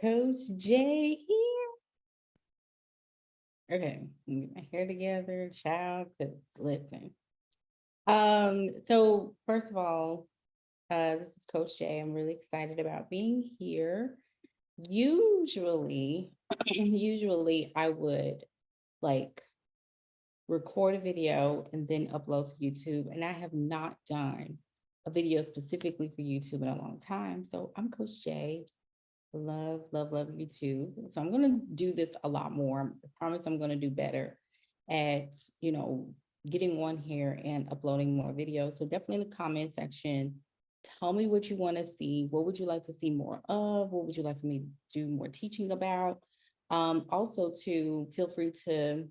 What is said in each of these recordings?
Coach Jay here. Okay, let me get my hair together, child. Cause listen. So first of all, this is Coach Jay. I'm really excited about being here. Usually, usually I would like record a video and then upload to YouTube, and I have not done a video specifically for YouTube in a long time. So I'm Coach Jay. Love, love, love YouTube. So I'm going to do this a lot more. I promise I'm going to do better at, getting on here and uploading more videos. So definitely in the comment section, tell me what you want to see. What would you like to see more of? What would you like for me to do more teaching about? Also to feel free to,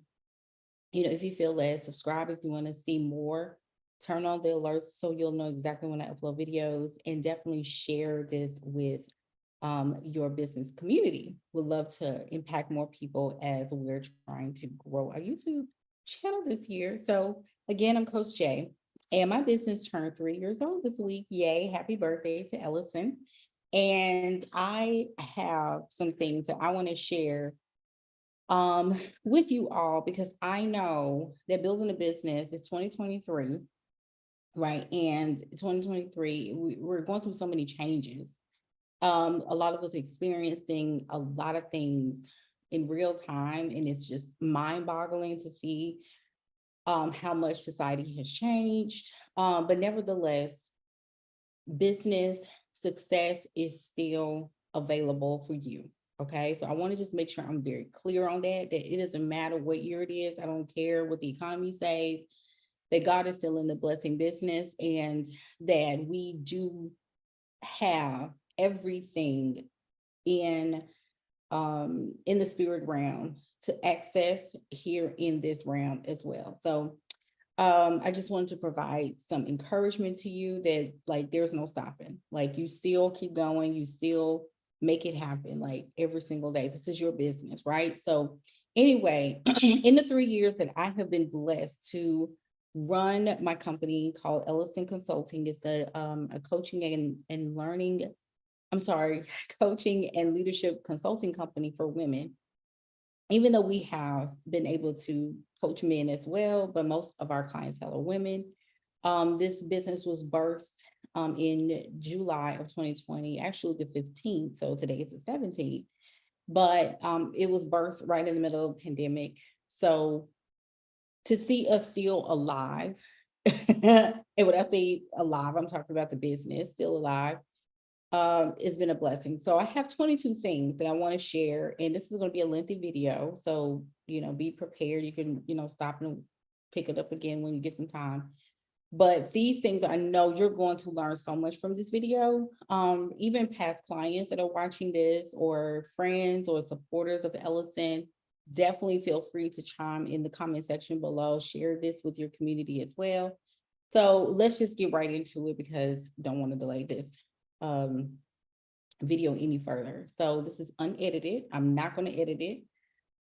if you feel led, subscribe if you want to see more. Turn on the alerts so you'll know exactly when I upload videos, and definitely share this with your business community. Would love to impact more people as we're trying to grow our YouTube channel this year. So again, I'm Coach Jay, and my business turned 3 years old this week. Yay, happy birthday to Elocin. And I have some things that I want to share with you all, because I know that building a business is 2023, right? And 2023, we're going through so many changes. A lot of us experiencing a lot of things in real time, and it's just mind-boggling to see how much society has changed. But nevertheless, business success is still available for you. Okay, so I want to just make sure I'm very clear on that it doesn't matter what year it is. I don't care what the economy says, that God is still in the blessing business, and that we do have everything in the spirit realm to access here in this realm as well. So I just wanted to provide some encouragement to you that like there's no stopping. Like you still keep going, you still make it happen like every single day. This is your business, right? So anyway, in the 3 years that I have been blessed to run my company called Elocin Consulting, it's a coaching and learning, coaching and leadership consulting company for women. Even though we have been able to coach men as well, but most of our clientele are women. This business was birthed in July of 2020, actually the 15th. So today is the 17th, but it was birthed right in the middle of the pandemic. So to see us still alive, and when I say alive, I'm talking about the business still alive, it's been a blessing. So I have 22 things that I want to share, and this is going to be a lengthy video. So, be prepared. You can, stop and pick it up again when you get some time. But these things, I know you're going to learn so much from this video. Even past clients that are watching this, or friends or supporters of Elocin, definitely feel free to chime in the comment section below. Share this with your community as well. So let's just get right into it, because I don't want to delay this video any further. So this is unedited. I'm not going to edit it.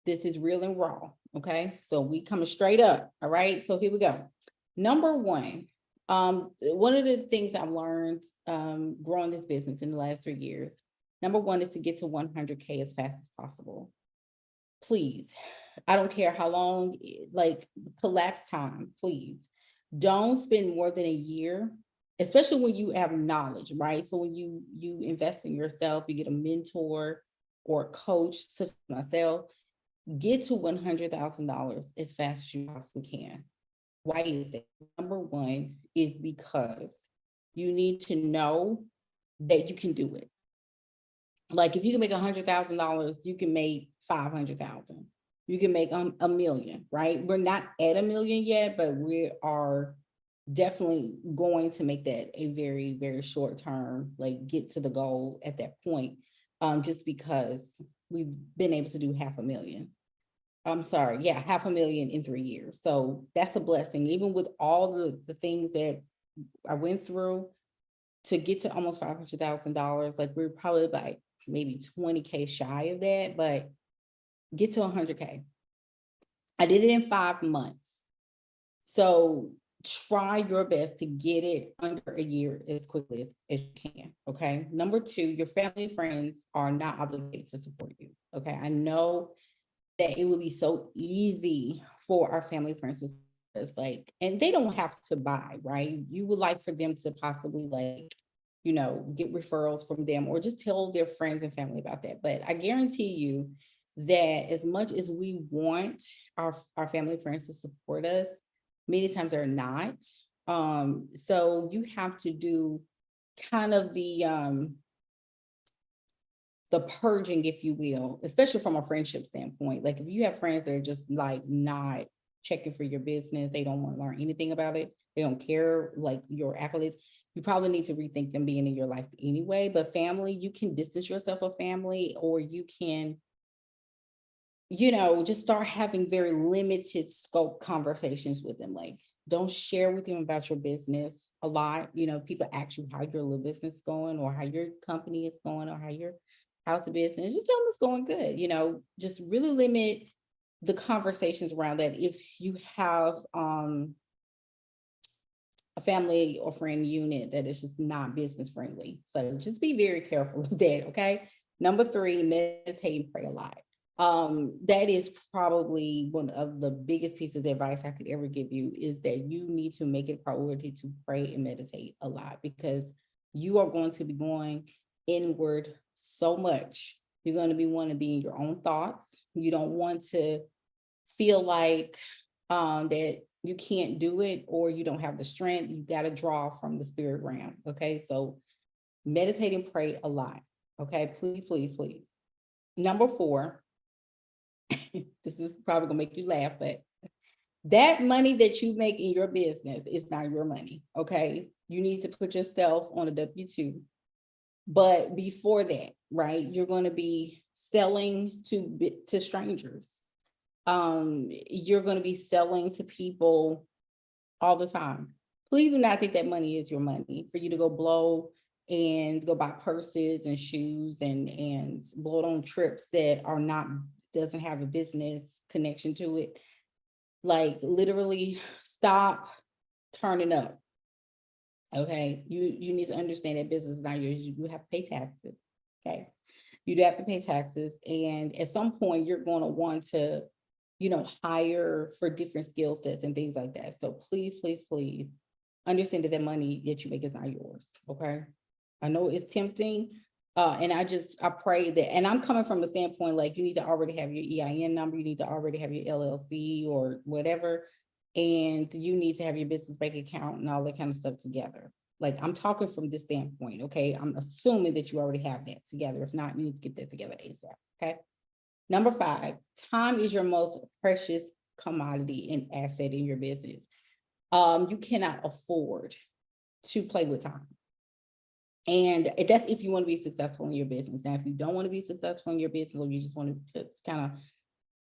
This is real and raw. Okay, so we coming straight up. All right, so here we go. Number one of the things I've learned growing this business in the last 3 years, number one is to get to 100K as fast as possible. Please, I don't care how long, like collapse time, please don't spend more than a year, especially when you have knowledge, right? So when you invest in yourself, you get a mentor or a coach such as myself, get to $100,000 as fast as you possibly can. Why is it? Number one is because you need to know that you can do it. Like if you can make $100,000, you can make 500,000. You can make a million, right? We're not at a million yet, but we are definitely going to make that a very, very short term, like get to the goal at that point, just because we've been able to do 500,000. I'm sorry, yeah, 500,000 in 3 years. So that's a blessing. Even with all the things that I went through to get to almost $500,000, like we're probably like maybe 20K shy of that, but get to 100K. I did it in 5 months. So try your best to get it under a year as quickly as you can. Okay. Number two, your family and friends are not obligated to support you. Okay. I know that it would be so easy for our family friends to support us, like, and they don't have to buy, right? You would like for them to possibly, like, get referrals from them or just tell their friends and family about that. But I guarantee you that as much as we want our family friends to support us, many times they're not. So you have to do kind of the purging, if you will, especially from a friendship standpoint. Like if you have friends that are just like not checking for your business, they don't want to learn anything about it, they don't care like your accolades, you probably need to rethink them being in your life anyway. But family, you can distance yourself from family, or you can, just start having very limited scope conversations with them. Like, don't share with them about your business a lot. People ask you how your little business is going, or how your company is going, or how your house of business. Just tell them it's going good. Just really limit the conversations around that. If you have a family or friend unit that is just not business friendly, so just be very careful of that. Okay. Number three, meditate and pray a lot. That is probably one of the biggest pieces of advice I could ever give you, is that you need to make it a priority to pray and meditate a lot, because you are going to be going inward so much. You're going to want to be in your own thoughts. You don't want to feel like that you can't do it, or you don't have the strength. You got to draw from the spirit realm. Okay. So meditate and pray a lot. Okay. Please, please, please. Number four, this is probably gonna make you laugh, but that money that you make in your business is not your money. Okay. You need to put yourself on a W-2. But before that, right, you're going to be selling to strangers. You're going to be selling to people all the time. Please do not think that money is your money for you to go blow and go buy purses and shoes and blow it on trips that doesn't have a business connection to it. Like, literally stop turning up. Okay. You need to understand that business is not yours. You have to pay taxes. Okay. You do have to pay taxes. And at some point you're going to want to, hire for different skill sets and things like that. So please, please, please understand that money that you make is not yours. Okay. I know it's tempting. And I pray that, and I'm coming from a standpoint, like, you need to already have your EIN number. You need to already have your LLC or whatever. And you need to have your business bank account and all that kind of stuff together. Like, I'm talking from this standpoint. Okay. I'm assuming that you already have that together. If not, you need to get that together ASAP. Okay. Number five, time is your most precious commodity and asset in your business. You cannot afford to play with time. And that's if you want to be successful in your business. Now, if you don't want to be successful in your business, or you just want to just kind of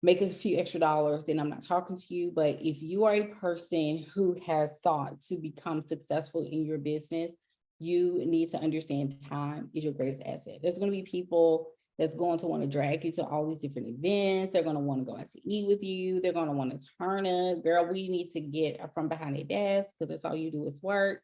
make a few extra dollars, then I'm not talking to you. But if you are a person who has thought to become successful in your business, you need to understand time is your greatest asset. There's going to be people that's going to want to drag you to all these different events. They're going to want to go out to eat with you. They're going to want to turn up. Girl, we need to get from behind a desk, because that's all you do is work.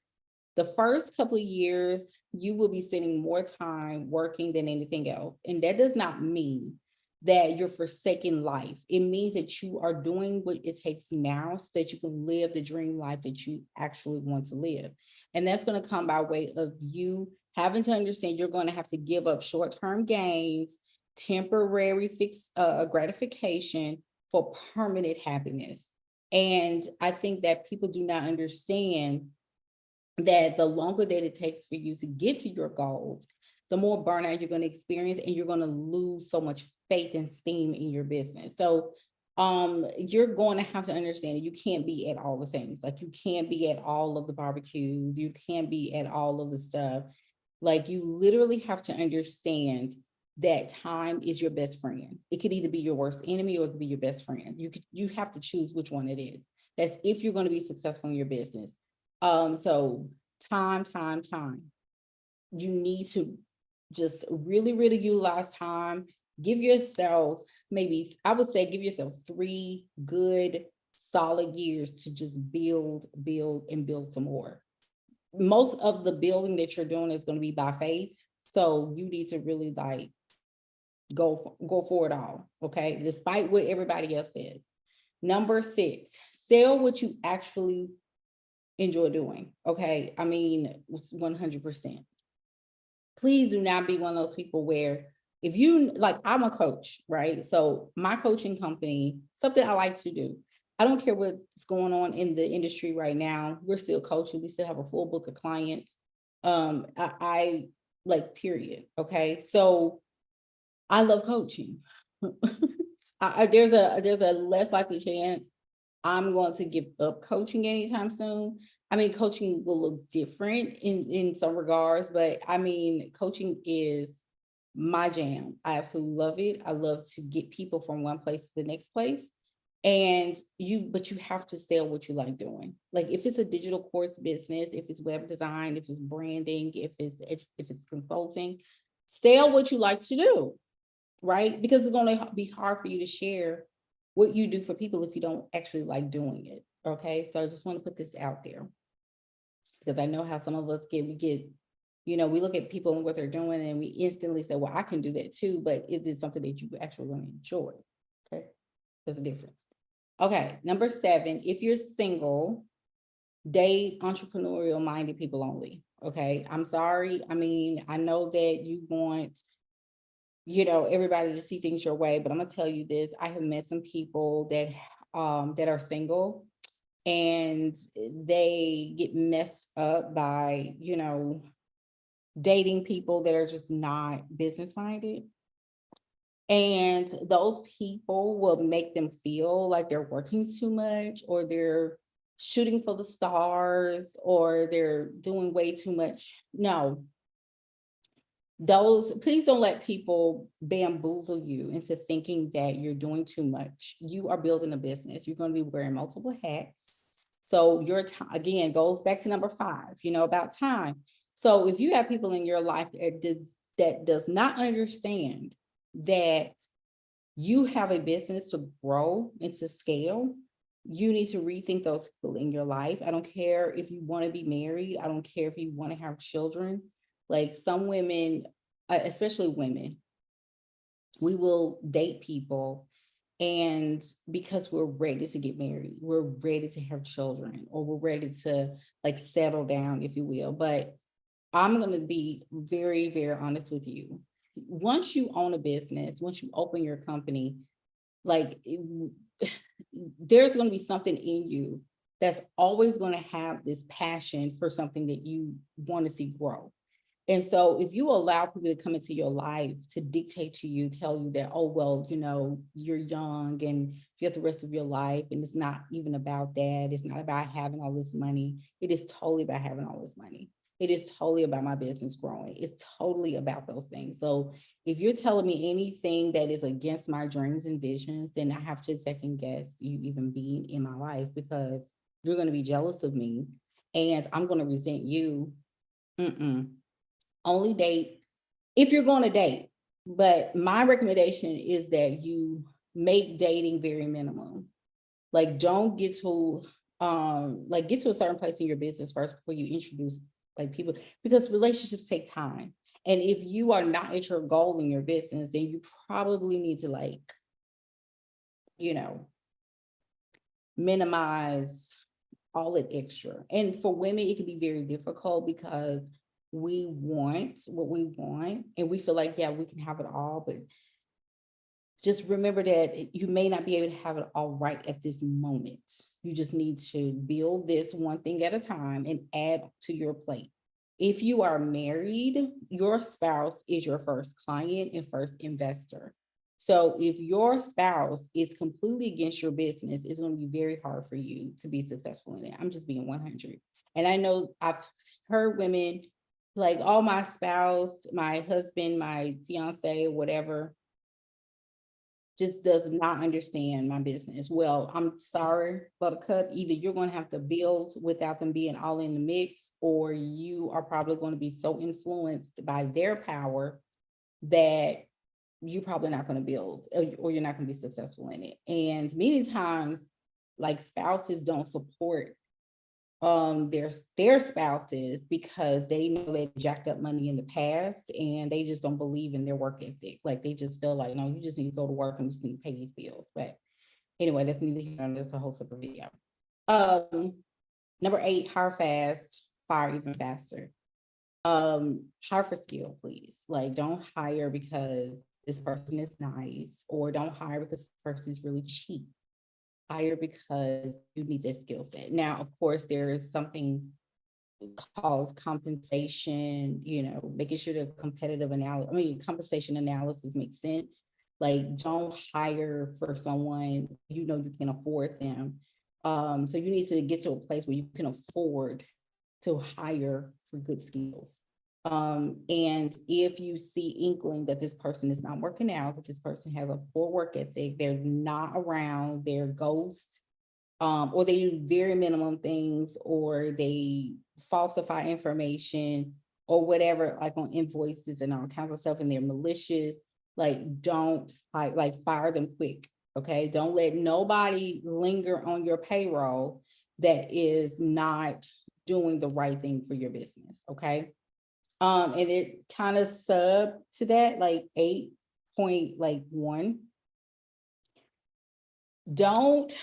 The first couple of years, you will be spending more time working than anything else. And that does not mean that you're forsaking life. It means that you are doing what it takes now so that you can live the dream life that you actually want to live. And that's going to come by way of you having to understand you're going to have to give up short-term gains, temporary gratification for permanent happiness. And I think that people do not understand that the longer that it takes for you to get to your goals, the more burnout you're going to experience, and you're going to lose so much faith and steam in your business. So you're going to have to understand that you can't be at all the things. Like, you can't be at all of the barbecues. You can't be at all of the stuff. Like, you literally have to understand that time is your best friend. It could either be your worst enemy, or it could be your best friend. You have to choose which one it is. That's if you're going to be successful in your business. So time. You need to just really, really utilize time. Give yourself, maybe I would say, give yourself 3 good solid years to just build, and build some more. Most of the building that you're doing is going to be by faith. So you need to really like go for it all. Okay. Despite what everybody else said. Number 6, sell what you actually enjoy doing. Okay. I mean, 100%. Please do not be one of those people where if you like, I'm a coach, right? So my coaching company, something I like to do. I don't care what's going on in the industry right now. We're still coaching. We still have a full book of clients. I like, period. Okay. So I love coaching. There's a less likely chance I'm going to give up coaching anytime soon. I mean, coaching will look different in some regards, but I mean, coaching is my jam. I absolutely love it. I love to get people from one place to the next place. But you have to sell what you like doing. Like if it's a digital course business, if it's web design, if it's branding, if it's consulting, sell what you like to do, right? Because it's going to be hard for you to share what you do for people if you don't actually like doing it. Okay. So I just want to put this out there because I know how some of us we look at people and what they're doing and we instantly say, well, I can do that too. But is it something that you actually want to enjoy? Okay. There's a difference. Okay. Number 7, if you're single, date entrepreneurial minded people only. Okay. I'm sorry. I mean, I know that you want everybody to see things your way, but I'm gonna tell you this. I have met some people that are single and they get messed up by, dating people that are just not business minded. And those people will make them feel like they're working too much or they're shooting for the stars or they're doing way too much. No, please don't let people bamboozle you into thinking that you're doing too much. You are building a business. You're going to be wearing multiple hats. So your time, again, goes back to number 5, about time. So if you have people in your life that does not understand that you have a business to grow and to scale, you need to rethink those people in your life. I don't care if you want to be married. I don't care if you want to have children. Like some women, especially women, we will date people and because we're ready to get married, we're ready to have children, or we're ready to like settle down, if you will. But I'm going to be very, very honest with you. Once you own a business, once you open your company, like there's going to be something in you that's always going to have this passion for something that you want to see grow. And so if you allow people to come into your life to dictate to you, tell you that, oh, well, you're young and you have the rest of your life, and it's not even about that. It's not about having all this money. It is totally about having all this money. It is totally about my business growing. It's totally about those things. So if you're telling me anything that is against my dreams and visions, then I have to second guess you even being in my life, because you're going to be jealous of me and I'm going to resent you. Only date if you're going to date. But my recommendation is that you make dating very minimum. Like don't get to get to a certain place in your business first before you introduce like people, because relationships take time. And if you are not at your goal in your business, then you probably need to minimize all that extra. And for women, it can be very difficult because we want what we want and we feel like, yeah, we can have it all. But just remember that you may not be able to have it all right at this moment. You just need to build this one thing at a time and add to your plate. If you are married, your spouse is your first client and first investor. So if your spouse is completely against your business, it's going to be very hard for you to be successful in it. I'm just being 100. And I know I've heard women like, oh, my spouse, my husband, my fiance, whatever, just does not understand my business. Well, I'm sorry, Buttercup, either you're going to have to build without them being all in the mix, or you are probably going to be so influenced by their power that you're probably not going to build, or you're not going to be successful in it. And many times like spouses don't support their spouses because they know they jacked up money in the past and they just don't believe in their work ethic. Like they just feel like, no, you just need to go to work and you just need to pay these bills. But anyway, that's neither here nor there. That's a whole separate video. Number 8, hire fast, fire even faster. Hire for skill, please. Like don't hire because this person is nice, or don't hire because this person is really cheap. Hire because you need that skill set. Now, of course, there is something called compensation, making sure the compensation analysis makes sense. Like don't hire for someone you can afford them. So you need to get to a place where you can afford to hire for good skills. And if you see inkling that this person is not working out, that this person has a poor work ethic, they're not around, they're ghosts, or they do very minimum things, or they falsify information or whatever, like on invoices and all kinds of stuff, and they're malicious, like don't fire them quick. Okay. Don't let nobody linger on your payroll that is not doing the right thing for your business. Okay. And it kind of sub to that, like 8.1. Don't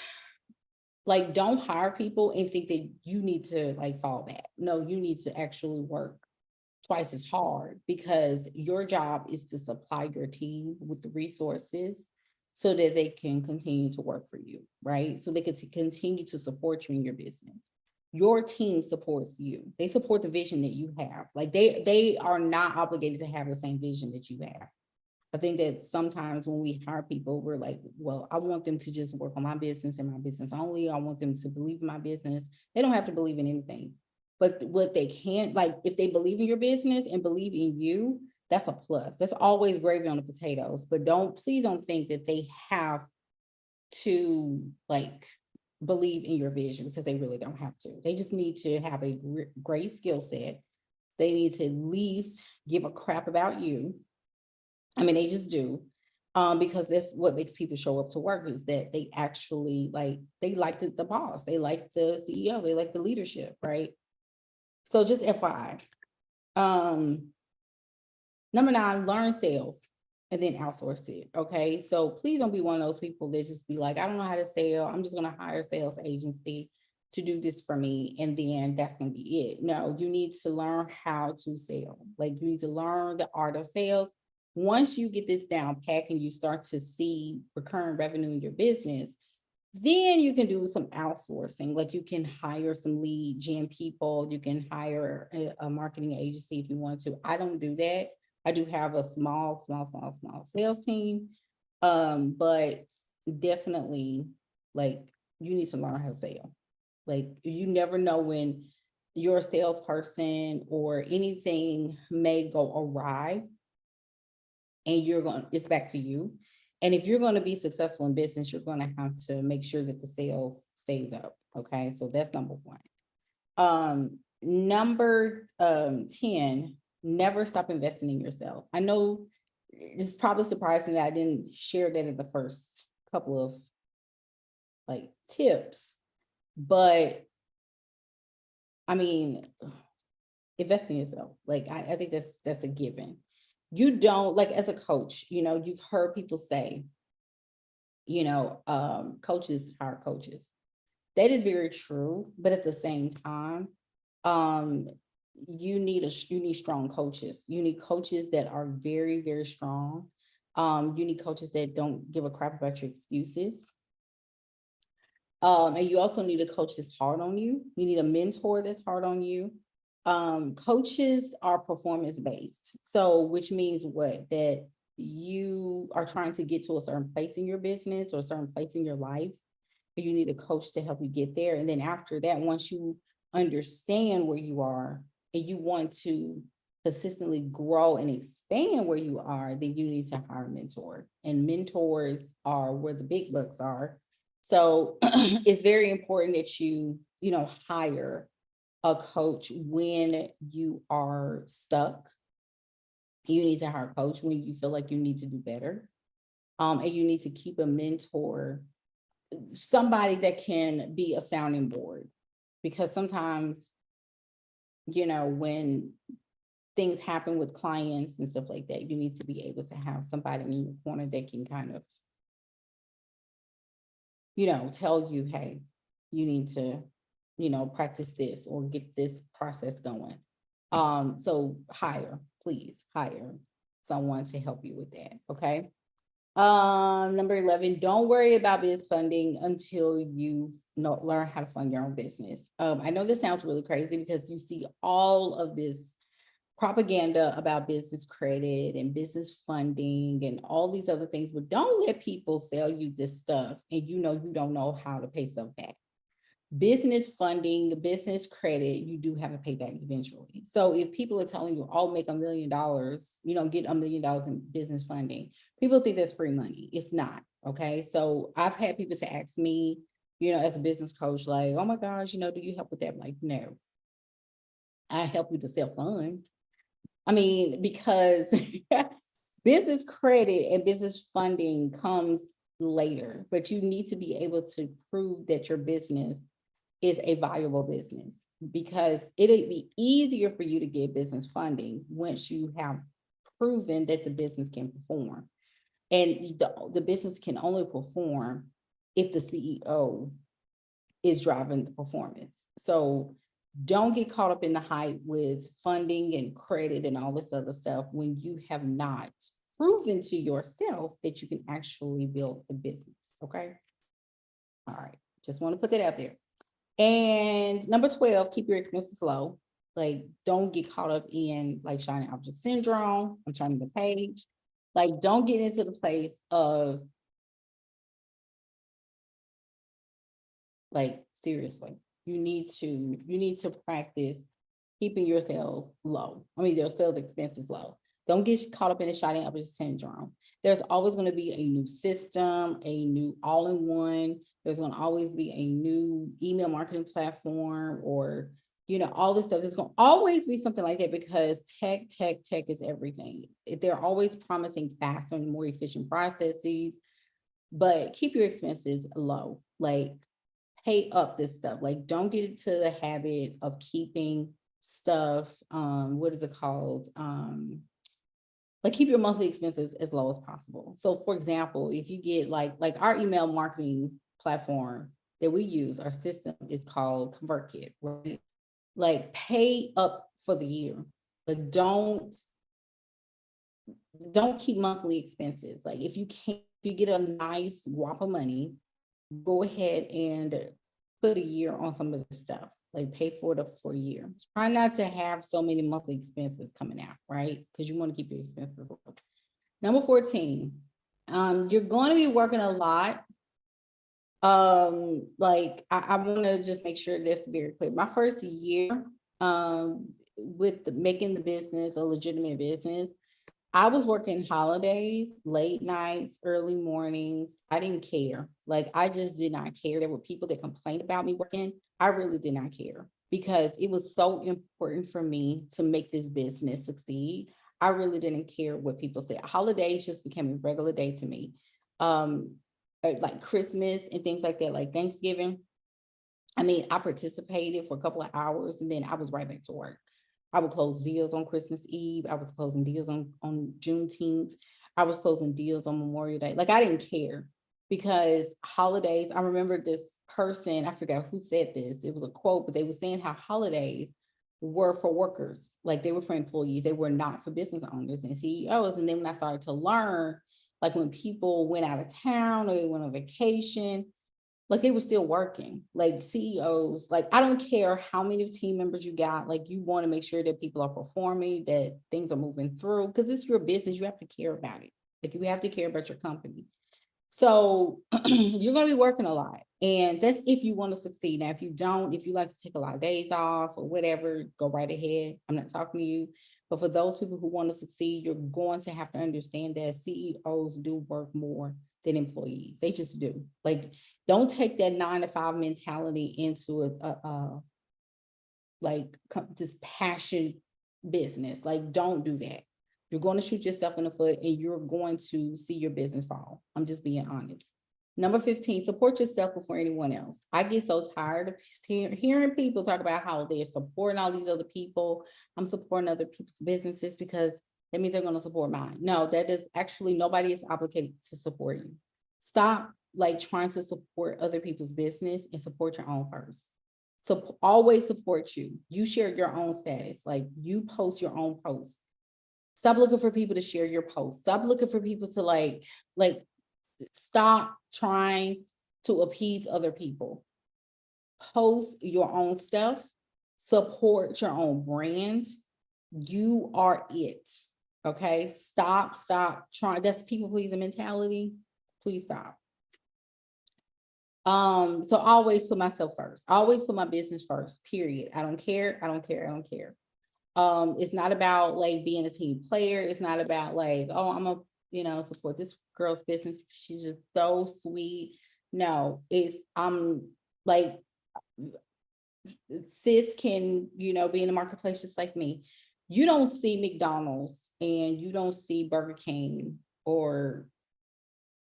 hire people and think that you need to fall back. No, you need to actually work twice as hard, because your job is to supply your team with the resources so that they can continue to work for you, right? So they can continue to support you in your business. Your team supports you. They support the vision that you have. Like they are not obligated to have the same vision that you have. I think that sometimes when we hire people, we're like, well, I want them to just work on my business and my business only. I want them to believe in my business. They don't have to believe in anything. But what they can, if they believe in your business and believe in you, that's a plus. That's always gravy on the potatoes. But please don't think that they have to believe in your vision, because they really don't have to. They just need to have a great skill set. They need to at least give a crap about you. I mean, they just do. Because that's what makes people show up to work, is that they actually they like the boss, they like the CEO, they like the leadership, right? So just FYI. Number 9, learn sales and then outsource it. Okay. So please don't be one of those people that just be like, I don't know how to sell. I'm just going to hire a sales agency to do this for me, and then that's going to be it. No, you need to learn how to sell. You need to learn the art of sales. Once you get this down pat and you start to see recurring revenue in your business, then you can do some outsourcing. You can hire some lead gen people. You can hire a marketing agency if you want to. I don't do that. I do have a small sales team. But definitely you need to learn how to sell. You never know when your salesperson or anything may go awry, and it's back to you. And if you're going to be successful in business, you're going to have to make sure that the sales stays up. Okay. So that's number 1. Number 10, never stop investing in yourself. I know it's probably surprising that I didn't share that in the first couple of tips, but I mean, invest in yourself. I think that's a given. You don't, as a coach, you've heard people say, coaches hire coaches. That is very true. But at the same time, you need strong coaches. You need coaches that are very, very strong. You need coaches that don't give a crap about your excuses. And you also need a coach that's hard on you. You need a mentor that's hard on you. Coaches are performance-based. So which means what? That you are trying to get to a certain place in your business or a certain place in your life. You need a coach to help you get there. And then after that, once you understand where you are and you want to consistently grow and expand where you are, then you need to hire a mentor. And mentors are where the big bucks are. So it's very important that you hire a coach when you are stuck. You need to hire a coach when you feel like you need to do better. And you need to keep a mentor somebody that can be a sounding board, because sometimes, when things happen with clients and stuff like that, you need to be able to have somebody in your corner that can kind of, tell you, hey, you need to, practice this or get this process going. So please hire someone to help you with that. Okay. Number 11, don't worry about business funding until you learn how to fund your own business. I know this sounds really crazy because you see all of this propaganda about business credit and business funding and all these other things, but don't let people sell you this stuff and you don't know how to pay stuff back. Business funding, business credit, you do have to pay back eventually. So if people are telling you, "I'll make $1 million, get $1 million in business funding," people think that's free money. It's not. Okay. So I've had people to ask me, as a business coach, like, "Oh my gosh, do you help with that?" I'm like, no, I help you to self-fund. I mean, because business credit and business funding comes later, but you need to be able to prove that your business is a viable business, because it'll be easier for you to get business funding once you have proven that the business can perform. And the business can only perform if the CEO is driving the performance. So don't get caught up in the hype with funding and credit and all this other stuff when you have not proven to yourself that you can actually build a business. Okay. All right. Just want to put that out there. And number 12, keep your expenses low. Like, don't get caught up in like shiny object syndrome. I'm turning the page. Like, don't get into the place of, like, seriously, you need to practice keeping yourself low. Your sales expenses low. Don't get caught up in the shiny object syndrome. There's always going to be a new system, a new all-in-one. There's going to always be a new email marketing platform, or, all this stuff. There's going to always be something like that, because tech is everything. They're always promising faster and more efficient processes, but keep your expenses low. Like, pay up this stuff. Like, don't get into the habit of keeping stuff. What is it called? Like, keep your monthly expenses as low as possible. So for example, if you get like our email marketing platform that we use, our system is called ConvertKit, right? Like, pay up for the year. Like, don't keep monthly expenses. Like, if you get a nice whop of money, go ahead and put a year on some of the stuff. Like, pay for it for a year. Try not to have so many monthly expenses coming out, right? Because you want to keep your expenses low. Number 14, you're going to be working a lot. Like, I want to just make sure this is very clear. My first year with making the business a legitimate business, I was working holidays, late nights, early mornings. I didn't care. Like, I just did not care. There were people that complained about me working. I really did not care, because it was so important for me to make this business succeed. I really didn't care what people said. Holidays just became a regular day to me. Like Christmas and things like that, like Thanksgiving. I participated for a couple of hours and then I was right back to work. I would close deals on Christmas Eve. I was closing deals on Juneteenth. I was closing deals on Memorial Day. Like, I didn't care, because holidays, I remember this person, I forgot who said this. It was a quote, but they were saying how holidays were for workers. Like, they were for employees. They were not for business owners and CEOs. And then when I started to learn, like, when people went out of town or they went on vacation, like, they were still working. Like, CEOs, like, I don't care how many team members you got, like, you want to make sure that people are performing, that things are moving through, because it's your business. You have to care about it. Like, you have to care about your company. So you're going to be working a lot, and that's if you want to succeed. Now, if you don't, if you like to take a lot of days off or whatever, go right ahead. I'm not talking to you. But for those people who want to succeed, you're going to have to understand that CEOs do work more than employees. They just do. Like, don't take that 9-to-5 mentality into this passion business. Like, don't do that. You're going to shoot yourself in the foot and you're going to see your business fall. I'm just being honest. Number 15, support yourself before anyone else. I get so tired of hearing people talk about how they're supporting all these other people. I'm supporting other people's businesses because that means they're going to support mine. No, that is actually, nobody is obligated to support you. Stop like trying to support other people's business and support your own first. So always support you. You share your own status, like you post your own posts. Stop looking for people to share your posts. Stop looking for people to like stop trying to appease other people. Post your own stuff, support your own brand. You are it. Okay. Stop trying. That's people pleasing mentality. Please stop. So I always put myself first. I always put my business first, period. I don't care. It's not about like being a team player. It's not about like, oh, I'm a, support this girl's business. She's just so sweet. No, I'm like, sis can, be in the marketplace just like me. You don't see McDonald's and you don't see Burger King or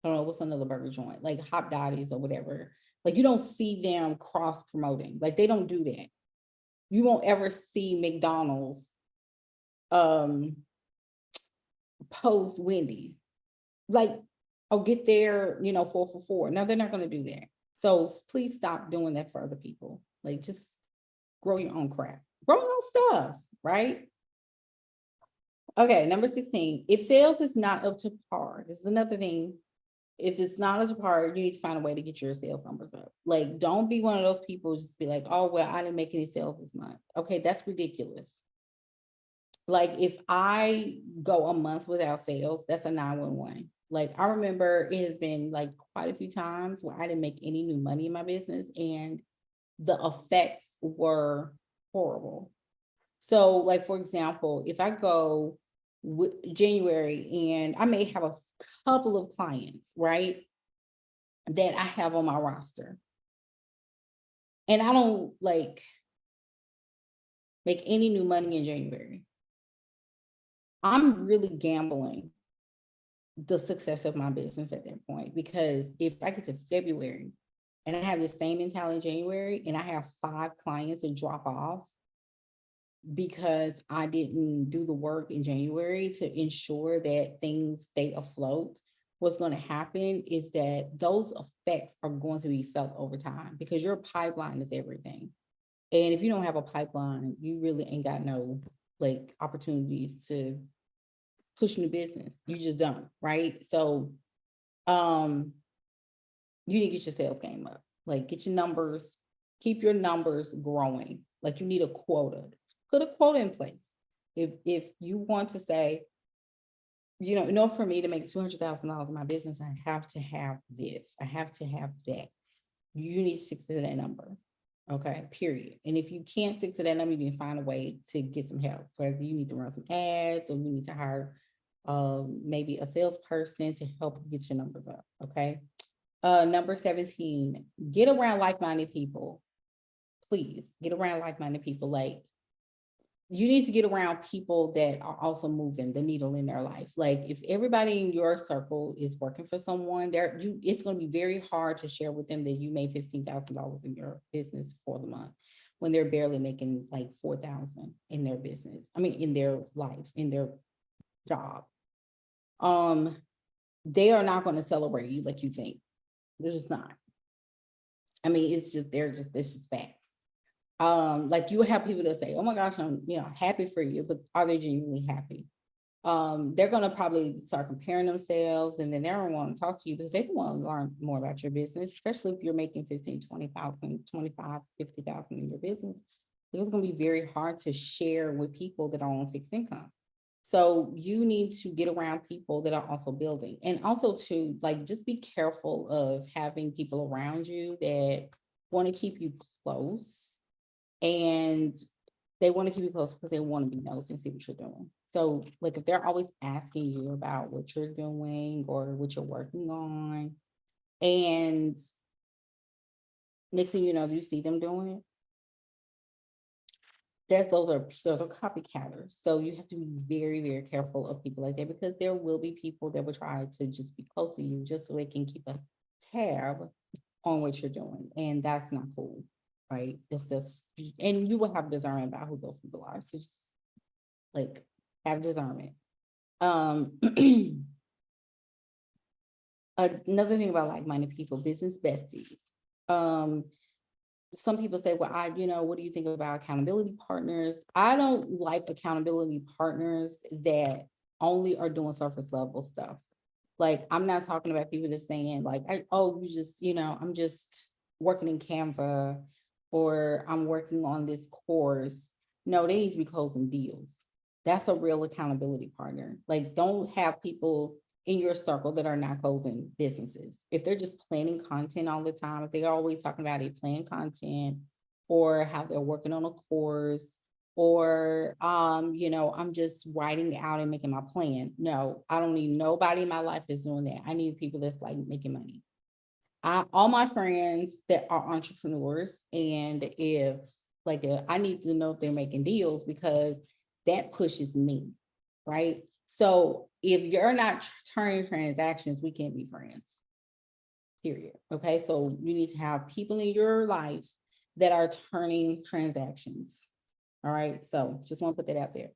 I don't know what's another burger joint, like Hot Dotties or whatever. Like you don't see them cross promoting. Like they don't do that. You won't ever see McDonald's post Wendy. Like, oh, get there, 4 for 4. No, they're not going to do that. So please stop doing that for other people. Like just grow your own crap. Grow your own stuff, right? Okay, number 16. If sales is not up to par, this is another thing. If it's not up to par, you need to find a way to get your sales numbers up. Like, don't be one of those people just be like, oh, well, I didn't make any sales this month. Okay, that's ridiculous. Like, if I go a month without sales, that's a 911. Like, I remember it has been like quite a few times where I didn't make any new money in my business and the effects were horrible. So, like, for example, if I go with January and I may have a couple of clients, right, that I have on my roster, and I don't like make any new money in January, I'm really gambling the success of my business at that point. Because if I get to February and I have the same mentality in January and I have 5 clients that drop off because I didn't do the work in January to ensure that things stay afloat, what's going to happen is that those effects are going to be felt over time because your pipeline is everything. And if you don't have a pipeline, you really ain't got no like opportunities to push new business. You just don't, right? So you need to get your sales game up. Like get your numbers, keep your numbers growing. Like you need a quota. Put a quota in place. If you want to say, for me to make $200,000 in my business, I have to have this. I have to have that. You need to stick to that number. Okay, period. And if you can't stick to that number, you need to find a way to get some help. Whether you need to run some ads or you need to hire maybe a salesperson to help you get your numbers up. Okay. Number 17, get around like-minded people. Please get around like-minded people. Like you need to get around people that are also moving the needle in their life. Like if everybody in your circle is working for someone, it's going to be very hard to share with them that you made $15,000 in your business for the month when they're barely making like $4,000 in their business. I mean, in their life, in their job. They are not going to celebrate you like you think. They're just not. I mean, it's just facts. Like you have people that say, oh my gosh, I'm, happy for you, but are they genuinely happy? They're going to probably start comparing themselves and then they don't want to talk to you because they don't want to learn more about your business, especially if you're making 15, 20,000, 25, 50,000 in your business. It's going to be very hard to share with people that are on fixed income. So you need to get around people that are also building, and also to like, just be careful of having people around you that want to keep you close. And they want to keep you close because they want to be nosy and see what you're doing. So like if they're always asking you about what you're doing or what you're working on, and next thing you know, you see them doing it, those are copycatters. So you have to be very, very careful of people like that because there will be people that will try to just be close to you just so they can keep tab on what you're doing, and that's not cool, right? It's just, and you will have discernment about who those people are. So just like have discernment. Another thing about like-minded people, business besties. Some people say, well, what do you think about accountability partners? I don't like accountability partners that only are doing surface level stuff. Like, I'm not talking about people that's saying like, I'm just working in Canva, or I'm working on this course. No, they need to be closing deals. That's a real accountability partner. Like, don't have people in your circle that are not closing businesses. If they're just planning content all the time, if they're always talking about a plan content, or how they're working on a course, or I'm just writing out and making my plan. No, I don't need nobody in my life that's doing that. I need people that's like making money. All my friends that are entrepreneurs, and if I need to know if they're making deals, because that pushes me, right? So if you're not turning transactions, we can't be friends, period. Okay, so you need to have people in your life that are turning transactions. All right, so just want to put that out there.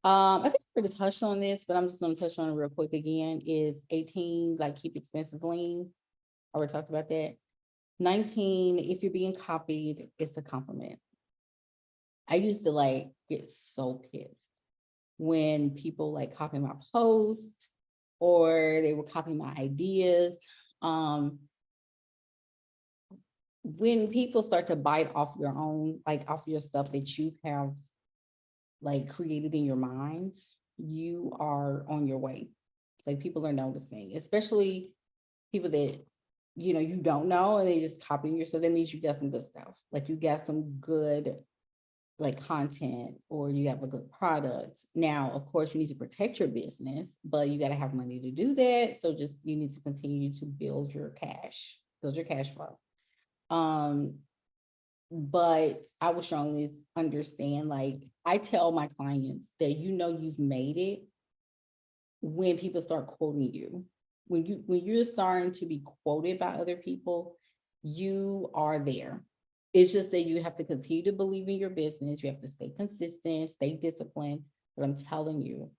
I think we're going to touch on this, but I'm just going to touch on it real quick again. Is 18, like, keep expenses lean. I already talked about that. 19, if you're being copied, it's a compliment. I used to get so pissed when people copy my posts, or they were copying my ideas. When people start to bite off your own, off your stuff that you have created in your mind, you are on your way. It's like people are noticing, especially people that you don't know, and they just copying your stuff. That means you got some good stuff. You got some good content, or you have a good product. Now, of course, you need to protect your business, but you got to have money to do that. So just, you need to continue to build your cash flow. But I would strongly understand, I tell my clients that you've made it when people start quoting you. When you're starting to be quoted by other people, you are there. It's just that you have to continue to believe in your business. You have to stay consistent, stay disciplined. But I'm telling you,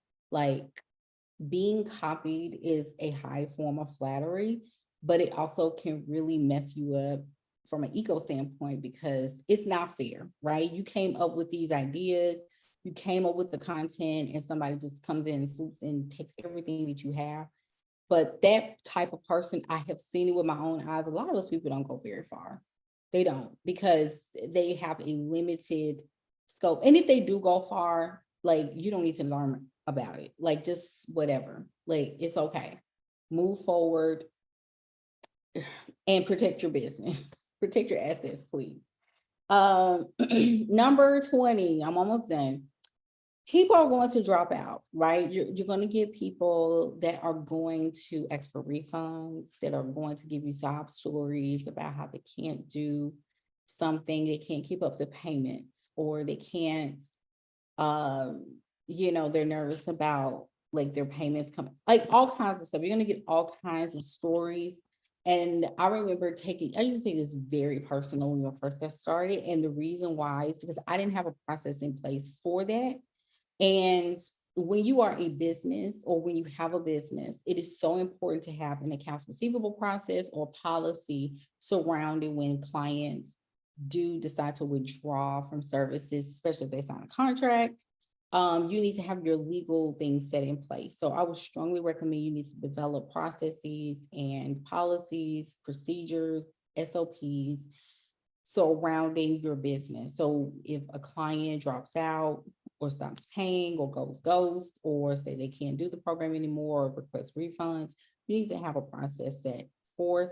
being copied is a high form of flattery, but it also can really mess you up from an ego standpoint, because it's not fair, right? You came up with these ideas, you came up with the content, and somebody just comes in and swoops and takes everything that you have. But that type of person, I have seen it with my own eyes. A lot of those people don't go very far. They don't, because they have a limited scope. And if they do go far, you don't need to learn about it. Just whatever. It's okay. Move forward and protect your business. Protect your assets, please. Number 20, I'm almost done. People are going to drop out, right? You're going to get people that are going to ask for refunds, that are going to give you sob stories about how they can't do something, they can't keep up the payments, or they can't, they're nervous about their payments coming, all kinds of stuff. You're going to get all kinds of stories. And I remember I used to take this very personal when I first got started. And the reason why is because I didn't have a process in place for that. And when you are a business, or when you have a business, it is so important to have an accounts receivable process or policy surrounding when clients do decide to withdraw from services, especially if they sign a contract. You need to have your legal things set in place. So I would strongly recommend you need to develop processes and policies, procedures, SOPs surrounding your business. So if a client drops out, or stops paying, or goes ghost, or say they can't do the program anymore, or request refunds, you need to have a process set forth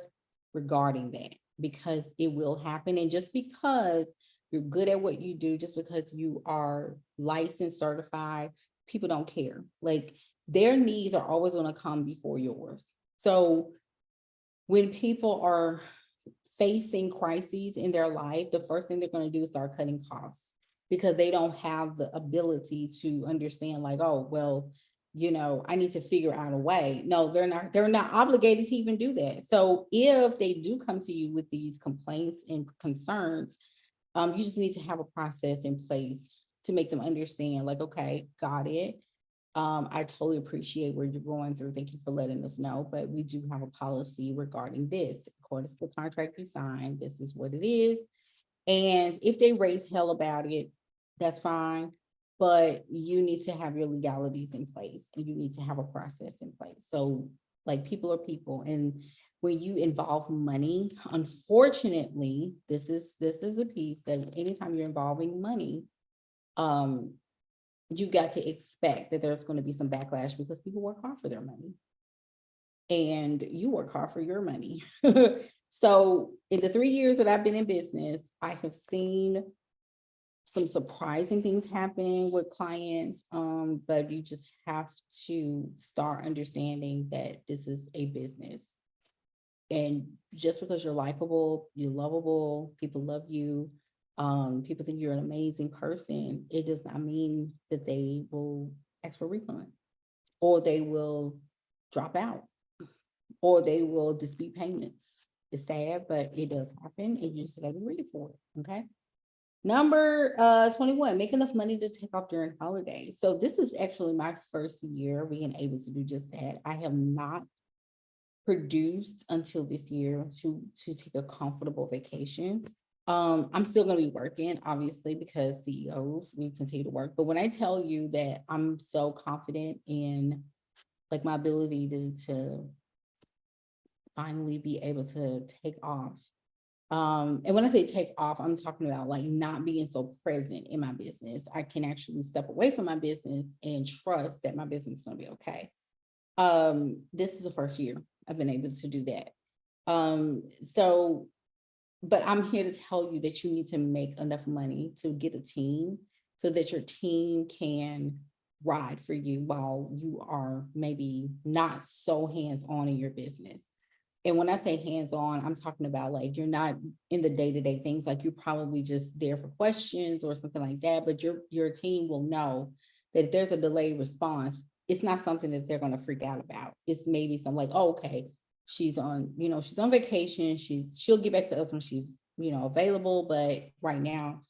regarding that, because it will happen. And just because you're good at what you do, just because you are licensed, certified, people don't care. Their needs are always going to come before yours. So when people are facing crises in their life, the first thing they're going to do is start cutting costs, because they don't have the ability to understand, I need to figure out a way. No, they're not obligated to even do that. So if they do come to you with these complaints and concerns, you just need to have a process in place to make them understand, like, okay, got it. I totally appreciate where you're going through. Thank you for letting us know, but we do have a policy regarding this. According to the contract you signed, this is what it is. And if they raise hell about it, that's fine. But you need to have your legalities in place and you need to have a process in place. So, like, people are people. And when you involve money, unfortunately, this is a piece that anytime you're involving money, you got to expect that there's going to be some backlash because people work hard for their money and you work hard for your money. So in the 3 years that I've been in business, I have seen some surprising things happen with clients, but you just have to start understanding that this is a business. And just because you're likable, you're lovable, people love you, people think you're an amazing person, it does not mean that they will ask for a refund or they will drop out or they will dispute payments. It's sad, but it does happen and you just gotta be ready for it, okay? Number 21, make enough money to take off during holidays. So this is actually my first year being able to do just that. I have not produced until this year to take a comfortable vacation. I'm still going to be working, obviously, because CEOs, we continue to work. But when I tell you that I'm so confident in like my ability to finally be able to take off. And when I say take off, I'm talking about like not being so present in my business. I can actually step away from my business and trust that my business is going to be okay. This is the first year I've been able to do that. But I'm here to tell you that you need to make enough money to get a team so that your team can ride for you while you are maybe not so hands-on in your business. And when I say hands-on, I'm talking about like you're not in the day-to-day things, like you're probably just there for questions or something like that, but your team will know that if there's a delayed response, it's not something that they're going to freak out about. It's maybe something like, oh, okay, she's on vacation. She'll get back to us when she's, available. But right now,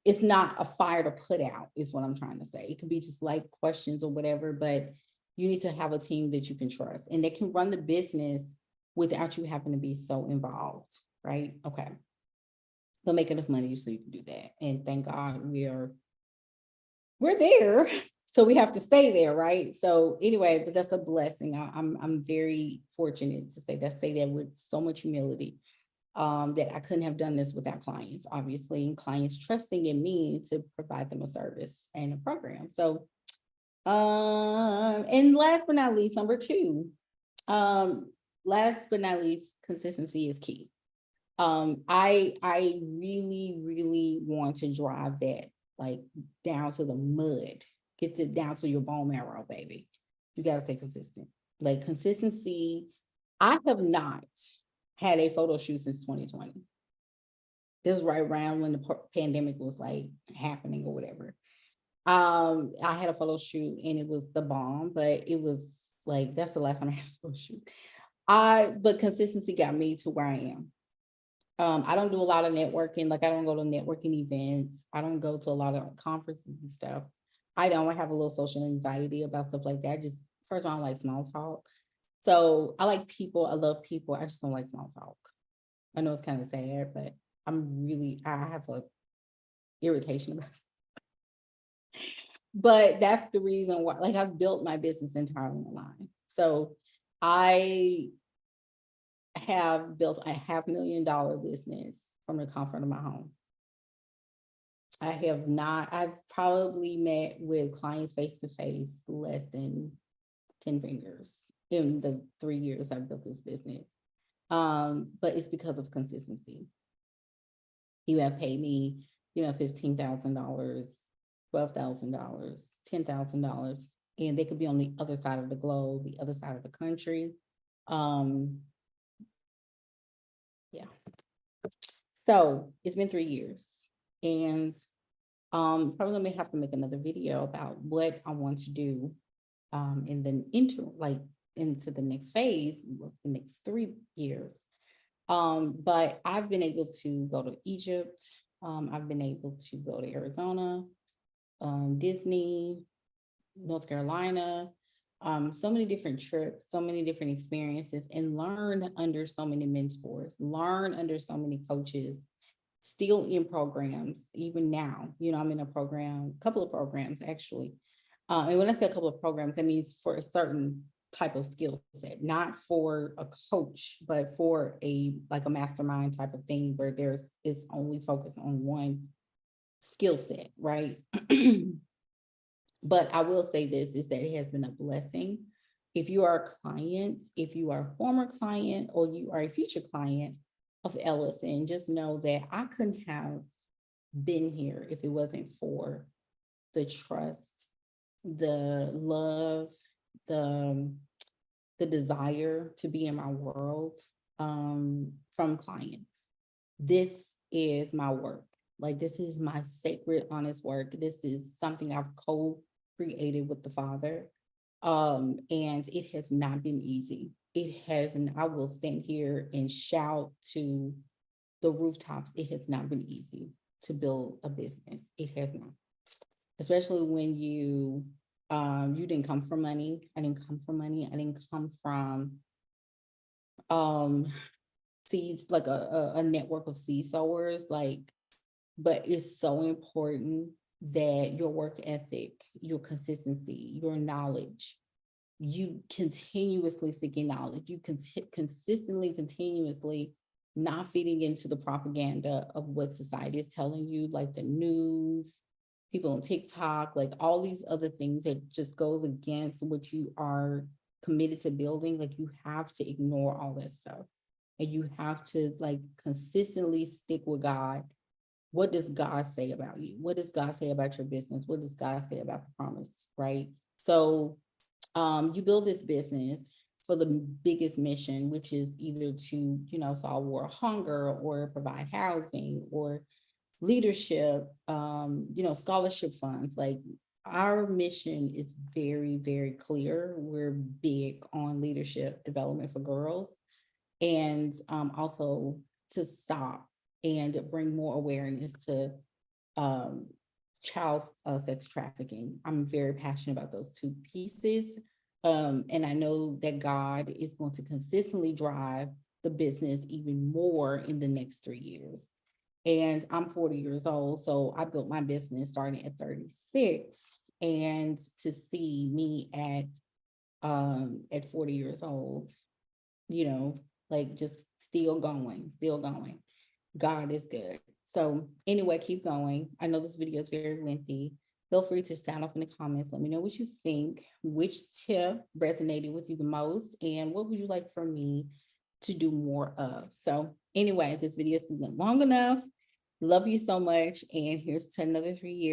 it's not a fire to put out, is what I'm trying to say. It could be just like questions or whatever, but you need to have a team that you can trust and they can run the business without you having to be so involved, right? Okay. So make enough money so you can do that. And thank God we're there. So we have to stay there, right? So anyway, but that's a blessing. I'm very fortunate to say that with so much humility, that I couldn't have done this without clients, obviously, and clients trusting in me to provide them a service and a program. So, and last but not least, number 2, last but not least, consistency is key. I really, really want to drive that like down to the mud, get it down to your bone marrow, baby. You got to stay consistent. Like consistency. I have not had a photo shoot since 2020. This was right around when the pandemic was like happening or whatever. I had a photo shoot and it was the bomb, but it was like, that's the last time I had a photo shoot. But consistency got me to where I am. I don't do a lot of networking. Like I don't go to networking events. I don't go to a lot of conferences and stuff. I have a little social anxiety about stuff like that. Just first of all, I like small talk. So I like people. I love people. I just don't like small talk. I know it's kind of sad, but I have a irritation about it. But that's the reason why, like I've built my business entirely online. So I have built a $500,000 business from the comfort of my home. I've probably met with clients face to face less than 10 fingers in the 3 years I've built this business. But it's because of consistency. You have paid me, $15,000, $12,000, $10,000, and they could be on the other side of the globe, the other side of the country. Yeah. So it's been 3 years, and probably gonna have to make another video about what I want to do in the into the next phase, the next 3 years. But I've been able to go to Egypt. I've been able to go to Arizona, Disney, North Carolina, so many different trips, so many different experiences, and learn under so many mentors, learn under so many coaches, still in programs, even now. I'm in a couple of programs actually. And when I say a couple of programs, that means for a certain type of skill set, not for a coach, but for a mastermind type of thing where it's only focused on one skill set, right? But I will say this is that it has been a blessing. If you are a client, if you are a former client, or you are a future client of Elocin, just know that I couldn't have been here if it wasn't for the trust, the love, the desire to be in my world, from clients. This is my work. Like, this is my sacred, honest work. This is something I've co-created with the Father. And it has not been easy. It hasn't. I will stand here and shout to the rooftops. It has not been easy to build a business. It has not. Especially when you didn't come from money. I didn't come from money. I didn't come from seeds, like a network of seed sowers. But it's so important that your work ethic, your consistency, your knowledge, you continuously seeking knowledge, you consistently, continuously not feeding into the propaganda of what society is telling you, like the news, people on TikTok, like all these other things that just goes against what you are committed to building. Like, you have to ignore all that stuff. And you have to consistently stick with God. What does God say about you? What does God say about your business? What does God say about the promise, right? So you build this business for the biggest mission, which is either to, solve world hunger, or provide housing, or leadership, scholarship funds. Like, our mission is very, very clear. We're big on leadership development for girls, and also to stop and bring more awareness to child sex trafficking. I'm very passionate about those two pieces. And I know that God is going to consistently drive the business even more in the next 3 years. And I'm 40 years old, so I built my business starting at 36. And to see me at 40 years old, just still going. God is good. So anyway, keep going. I know this video is very lengthy. Feel free to sound off in the comments. Let me know what you think, which tip resonated with you the most, and what would you like for me to do more of. So anyway, this video has been long enough. Love you so much. And here's to another 3 years.